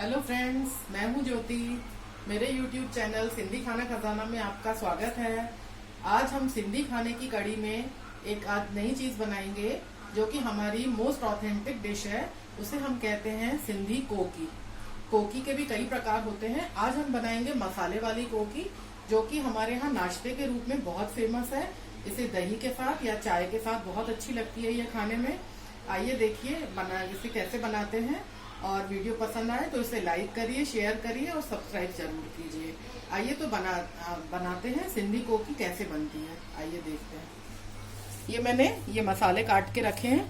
Hello friends, मैं हूं ज्योति। मेरे यूट्यूब चैनल सिंधी खाना खजाना में आपका स्वागत है। आज हम सिंधी खाने की कड़ी में एक आज नई चीज बनाएंगे जो कि हमारी मोस्ट ऑथेंटिक डिश है। उसे हम कहते हैं सिंधी कोकी। कोकी के भी कई प्रकार होते हैं। आज हम बनाएंगे मसाले वाली कोकी, जो कि हमारे यहाँ नाश्ते के रूप में बहुत फेमस है। इसे दही के साथ या चाय के साथ बहुत अच्छी लगती है ये खाने में। आइए देखिए इसे कैसे बनाते हैं, और वीडियो पसंद आए तो इसे लाइक करिए, शेयर करिए और सब्सक्राइब जरूर कीजिए। आइए तो बनाते हैं सिंधी कोकी कैसे बनती है। आइए देखते हैं। ये मैंने ये मसाले काट के रखे हैं।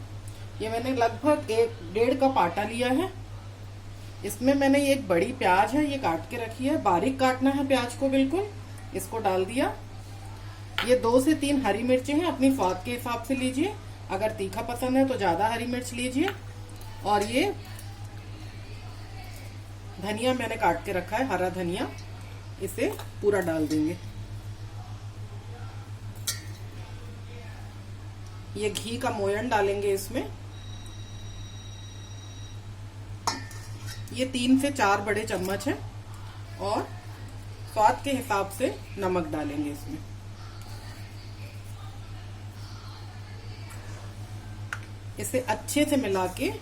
ये मैंने लगभग 1.5 कप आटा लिया है। इसमें मैंने एक बड़ी प्याज है, ये काट के रखी है। बारीक काटना है प्याज को बिल्कुल। इसको डाल दिया। ये 2 से 3 हरी मिर्चें हैं, अपनी स्वाद के हिसाब से लीजिए। अगर तीखा पसंद है तो ज्यादा हरी मिर्च लीजिए। और ये धनिया मैंने काट के रखा है, हरा धनिया, इसे पूरा डाल देंगे। ये घी का मोयन डालेंगे इसमें। ये 3 से 4 बड़े चम्मच है। और स्वाद के हिसाब से नमक डालेंगे इसमें। इसे अच्छे से मिला के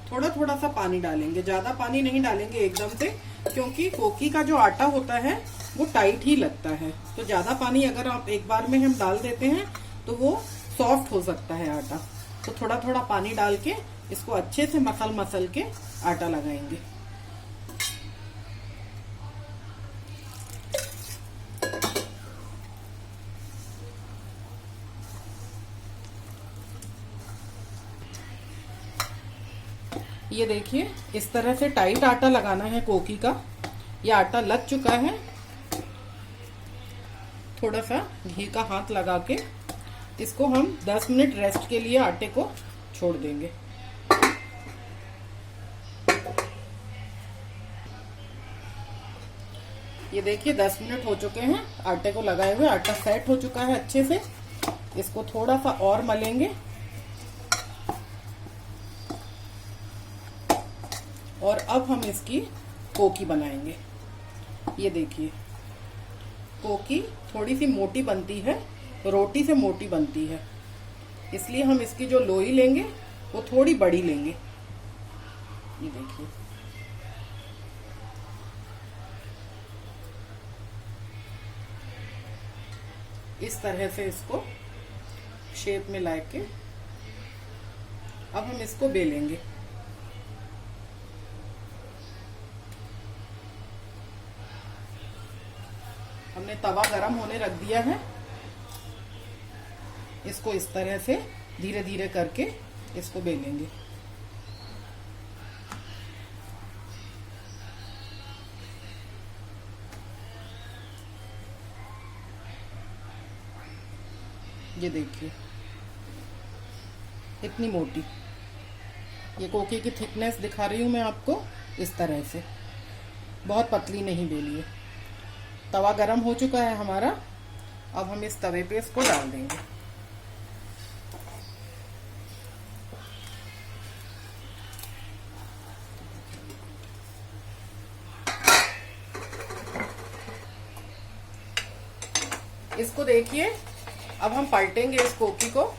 थोड़ा थोड़ा सा पानी डालेंगे, ज्यादा पानी नहीं डालेंगे एकदम से, क्योंकि कोकी का जो आटा होता है वो टाइट ही लगता है। तो ज्यादा पानी अगर आप एक बार में हम डाल देते हैं तो वो सॉफ्ट हो सकता है आटा। तो थोड़ा थोड़ा पानी डाल के इसको अच्छे से मसल के आटा लगाएंगे। ये देखिए, इस तरह से टाइट आटा लगाना है कोकी का। ये आटा लग चुका है। थोड़ा सा घी का हाथ लगा के इसको हम 10 मिनट रेस्ट के लिए आटे को छोड़ देंगे। ये देखिए 10 मिनट हो चुके हैं आटे को लगाए हुए। आटा सेट हो चुका है अच्छे से। इसको थोड़ा सा और मलेंगे और अब हम इसकी कोकी बनाएंगे। ये देखिए, कोकी थोड़ी सी मोटी बनती है, रोटी से मोटी बनती है, इसलिए हम इसकी जो लोई लेंगे वो थोड़ी बड़ी लेंगे। ये देखिए, इस तरह से इसको शेप में लाके अब हम इसको बेलेंगे। हमने तवा गरम होने रख दिया है। इसको इस तरह से धीरे धीरे करके इसको बेलेंगे। ये देखिए, इतनी मोटी। ये कोकी की थिकनेस दिखा रही हूं मैं आपको, इस तरह से। बहुत पतली नहीं बेली है। तवा गरम हो चुका है हमारा। अब हम इस तवे पे इसको डाल देंगे। इसको देखिए, अब हम पलटेंगे इस कोकी को।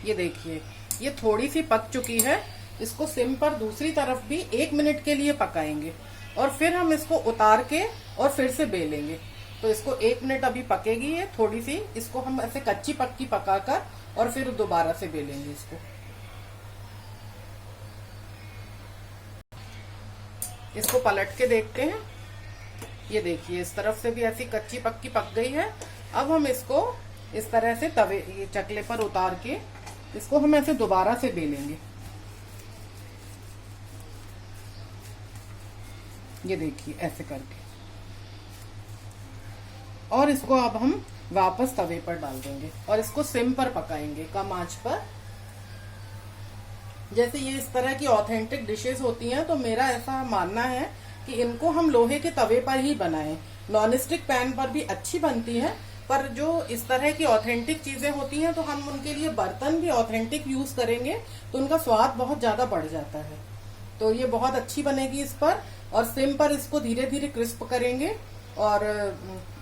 ये देखिए, ये थोड़ी सी पक चुकी है। इसको सिम पर दूसरी तरफ भी 1 मिनट के लिए पकाएंगे और फिर हम इसको उतार के और फिर से बेलेंगे। तो इसको 1 मिनट अभी पकेगी ये थोड़ी सी। इसको हम ऐसे कच्ची पक्की पकाकर और फिर दोबारा से बेलेंगे इसको। इसको पलट के देखते हैं। ये देखिए, इस तरफ से भी ऐसी कच्ची पक्की पक गई है। अब हम इसको इस तरह से तवे ये चकले पर उतार के इसको हम ऐसे दोबारा से बेलेंगे। ये देखिए ऐसे करके, और इसको अब हम वापस तवे पर डाल देंगे और इसको सिम पर पकाएंगे, कम आंच पर। जैसे ये इस तरह की ऑथेंटिक डिशेस होती हैं, तो मेरा ऐसा मानना है कि इनको हम लोहे के तवे पर ही बनाएं। नॉनस्टिक पैन पर भी अच्छी बनती है, पर जो इस तरह की ऑथेंटिक चीजें होती हैं तो हम उनके लिए बर्तन भी ऑथेंटिक यूज करेंगे तो उनका स्वाद बहुत ज्यादा बढ़ जाता है। तो ये बहुत अच्छी बनेगी इस पर, और सिम पर इसको धीरे धीरे क्रिस्प करेंगे। और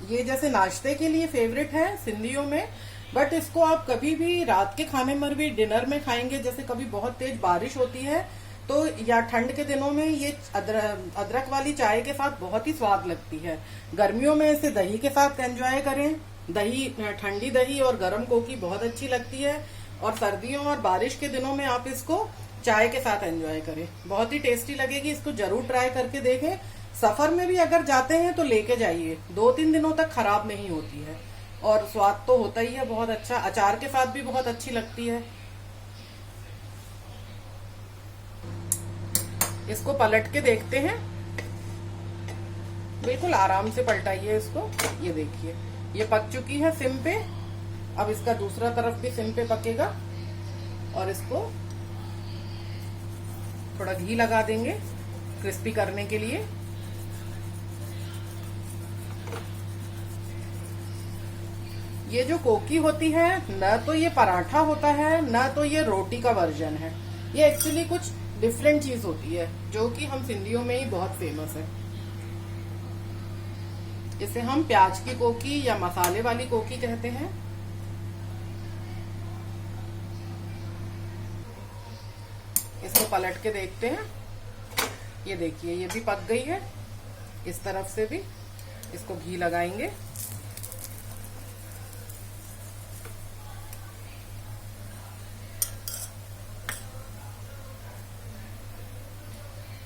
ये जैसे नाश्ते के लिए फेवरेट है सिंधियों में, बट इसको आप कभी भी रात के खाने में भी, डिनर में खाएंगे। जैसे कभी बहुत तेज बारिश होती है तो, या ठंड के दिनों में ये अदरक वाली चाय के साथ बहुत ही स्वाद लगती है। गर्मियों में इसे दही के साथ एंजॉय करें, दही, ठंडी दही और गर्म कोकी बहुत अच्छी लगती है। और सर्दियों और बारिश के दिनों में आप इसको चाय के साथ एंजॉय करें, बहुत ही टेस्टी लगेगी। इसको जरूर ट्राई करके देखें। सफर में भी अगर जाते हैं तो लेके जाइए, 2-3 दिनों तक खराब नहीं होती है, और स्वाद तो होता ही है बहुत अच्छा। अचार के साथ भी बहुत अच्छी लगती है। इसको पलट के देखते हैं, बिल्कुल आराम से पलटाइए इसको। ये देखिए ये पक चुकी है सिम पे। अब इसका दूसरा तरफ भी सिम पे पकेगा, और इसको थोड़ा घी लगा देंगे क्रिस्पी करने के लिए। ये जो कोकी होती है, न तो ये पराठा होता है, न तो ये रोटी का वर्जन है। ये एक्चुअली कुछ डिफरेंट चीज होती है, जो कि हम सिंधियों में ही बहुत फेमस है। इसे हम प्याज की कोकी या मसाले वाली कोकी कहते हैं। इसको पलट के देखते हैं। ये देखिए ये भी पक गई है। इस तरफ से भी इसको घी लगाएंगे।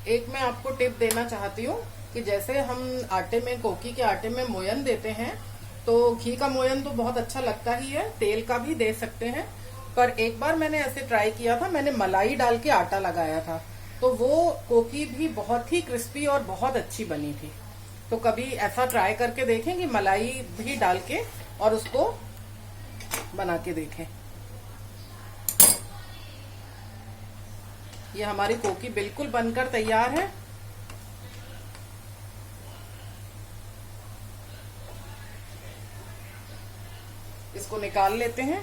एक मैं आपको टिप देना चाहती हूँ कि जैसे हम आटे में, कोकी के आटे में मोयन देते हैं, तो घी का मोयन तो बहुत अच्छा लगता ही है, तेल का भी दे सकते हैं। पर एक बार मैंने ऐसे ट्राई किया था, मैंने मलाई डाल के आटा लगाया था, तो वो कोकी भी बहुत ही क्रिस्पी और बहुत अच्छी बनी थी। तो कभी ऐसा ट्राई करके देखें कि मलाई भी डाल के और उसको बना के देखें। ये हमारी कोकी बिल्कुल बनकर तैयार है। इसको निकाल लेते हैं।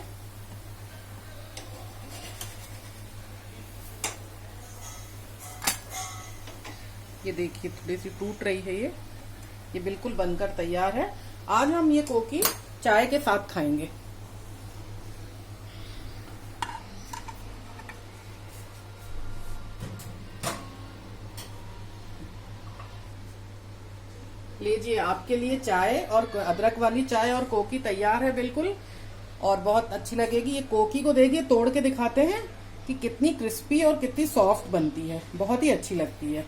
ये देखिए थोड़ी सी टूट रही है। ये बिल्कुल बनकर तैयार है। आज हम ये कोकी चाय के साथ खाएंगे। लीजिए आपके लिए चाय, और अदरक वाली चाय और कोकी तैयार है बिल्कुल, और बहुत अच्छी लगेगी। ये कोकी को देखिए, तोड़ के दिखाते हैं कि कितनी क्रिस्पी और कितनी सॉफ्ट बनती है, बहुत ही अच्छी लगती है।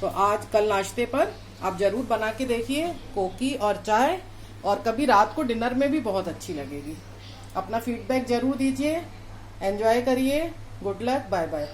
तो आज कल नाश्ते पर आप जरूर बना के देखिए कोकी और चाय, और कभी रात को डिनर में भी बहुत अच्छी लगेगी। अपना फीडबैक जरूर दीजिए। एंजॉय करिए। Good luck, bye bye.